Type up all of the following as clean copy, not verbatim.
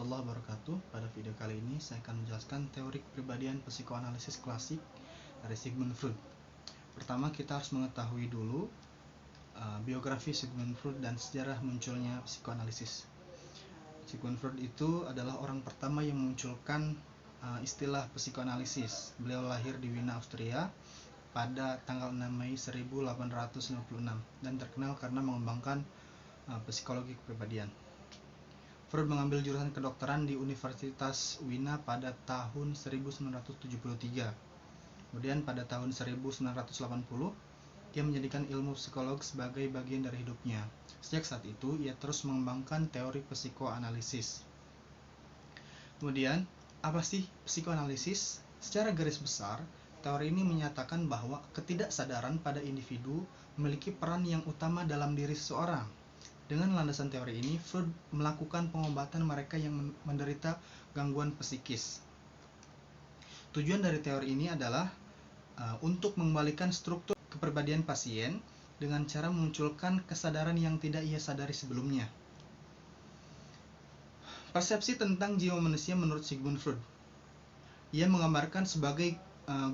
warahmatullahi wabarakatuh. Pada video kali ini saya akan menjelaskan teori kepribadian psikoanalisis klasik dari Sigmund Freud. Pertama, kita harus mengetahui dulu biografi Sigmund Freud dan sejarah munculnya psikoanalisis. Sigmund Freud itu adalah orang pertama yang memunculkan istilah psikoanalisis. Beliau lahir di Wina, Austria pada tanggal 6 Mei 1856 dan terkenal karena mengembangkan psikologi kepribadian. Freud mengambil jurusan kedokteran di Universitas Wina pada tahun 1973. Kemudian pada tahun 1980, ia menjadikan ilmu psikolog sebagai bagian dari hidupnya. Sejak saat itu, ia terus mengembangkan teori psikoanalisis. Kemudian, apa sih psikoanalisis? Secara garis besar, teori ini menyatakan bahwa ketidaksadaran pada individu memiliki peran yang utama dalam diri seseorang. Dengan landasan teori ini, Freud melakukan pengobatan mereka yang menderita gangguan psikis. Tujuan dari teori ini adalah untuk mengembalikan struktur kepribadian pasien dengan cara memunculkan kesadaran yang tidak ia sadari sebelumnya. Persepsi tentang jiwa manusia menurut Sigmund Freud, ia menggambarkan sebagai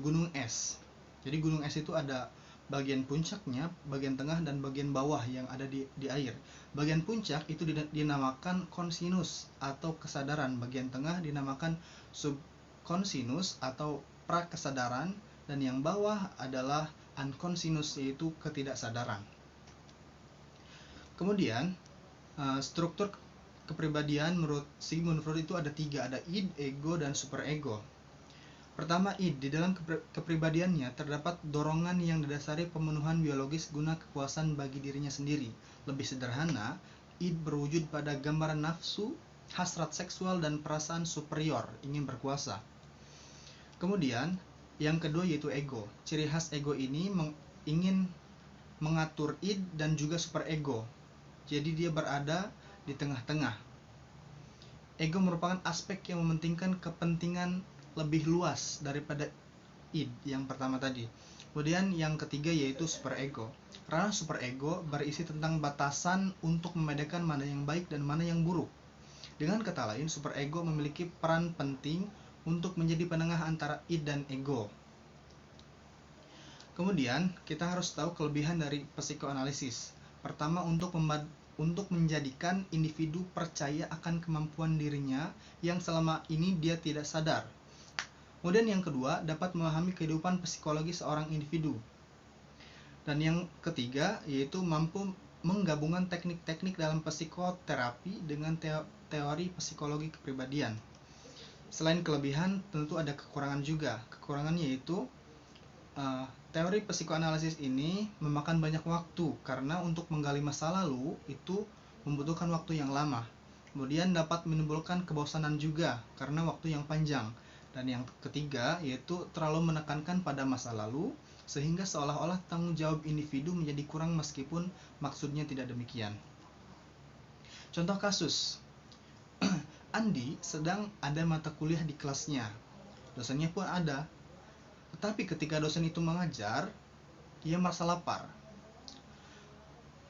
gunung es. Jadi gunung es itu ada bagian puncaknya, bagian tengah, dan bagian bawah yang ada di air. Bagian puncak itu dinamakan konsinus atau kesadaran, bagian tengah dinamakan subkonsinus atau prakesadaran, dan yang bawah adalah unkonsinus, yaitu ketidaksadaran. Kemudian struktur kepribadian menurut Sigmund Freud itu ada tiga, ada id, ego, dan superego. Pertama, id. Di dalam kepribadiannya terdapat dorongan yang didasari pemenuhan biologis guna kepuasan bagi dirinya sendiri. Lebih sederhana, id berwujud pada gambaran nafsu, hasrat seksual, dan perasaan superior, ingin berkuasa. Kemudian, yang kedua yaitu ego. Ciri khas ego ini ingin mengatur id dan juga superego. Jadi dia berada di tengah-tengah. Ego merupakan aspek yang mementingkan kepentingan lebih luas daripada id yang pertama tadi. Kemudian yang ketiga yaitu superego. Ranah superego berisi tentang batasan untuk membedakan mana yang baik dan mana yang buruk. Dengan kata lain, superego memiliki peran penting untuk menjadi penengah antara id dan ego. Kemudian kita harus tahu kelebihan dari psikoanalisis. Pertama, untuk menjadikan individu percaya akan kemampuan dirinya yang selama ini dia tidak sadar. Kemudian yang kedua, dapat memahami kehidupan psikologi seorang individu. Dan yang ketiga, yaitu mampu menggabungkan teknik-teknik dalam psikoterapi dengan teori psikologi kepribadian. Selain kelebihan, tentu ada kekurangan juga. Kekurangannya yaitu teori psikoanalisis ini memakan banyak waktu, karena untuk menggali masa lalu itu membutuhkan waktu yang lama. Kemudian dapat menimbulkan kebosanan juga, karena waktu yang panjang. Dan yang ketiga yaitu terlalu menekankan pada masa lalu sehingga seolah-olah tanggung jawab individu menjadi kurang meskipun maksudnya tidak demikian. Contoh kasus, Andi sedang ada mata kuliah di kelasnya, dosennya pun ada, tetapi ketika dosen itu mengajar, ia merasa lapar.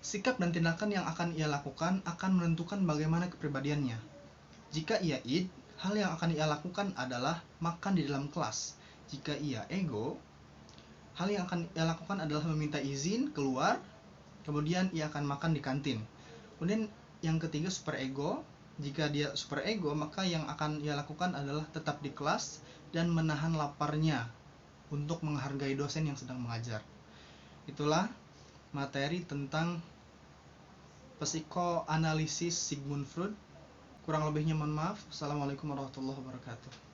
Sikap dan tindakan yang akan ia lakukan akan menentukan bagaimana kepribadiannya. Jika ia id, hal yang akan ia lakukan adalah makan di dalam kelas. Jika ia ego, hal yang akan ia lakukan adalah meminta izin keluar, kemudian ia akan makan di kantin. Kemudian yang ketiga superego. Jika dia superego, maka yang akan ia lakukan adalah tetap di kelas dan menahan laparnya untuk menghargai dosen yang sedang mengajar. Itulah materi tentang psikoanalisis Sigmund Freud. Kurang lebihnya mohon maaf. Assalamualaikum warahmatullahi wabarakatuh.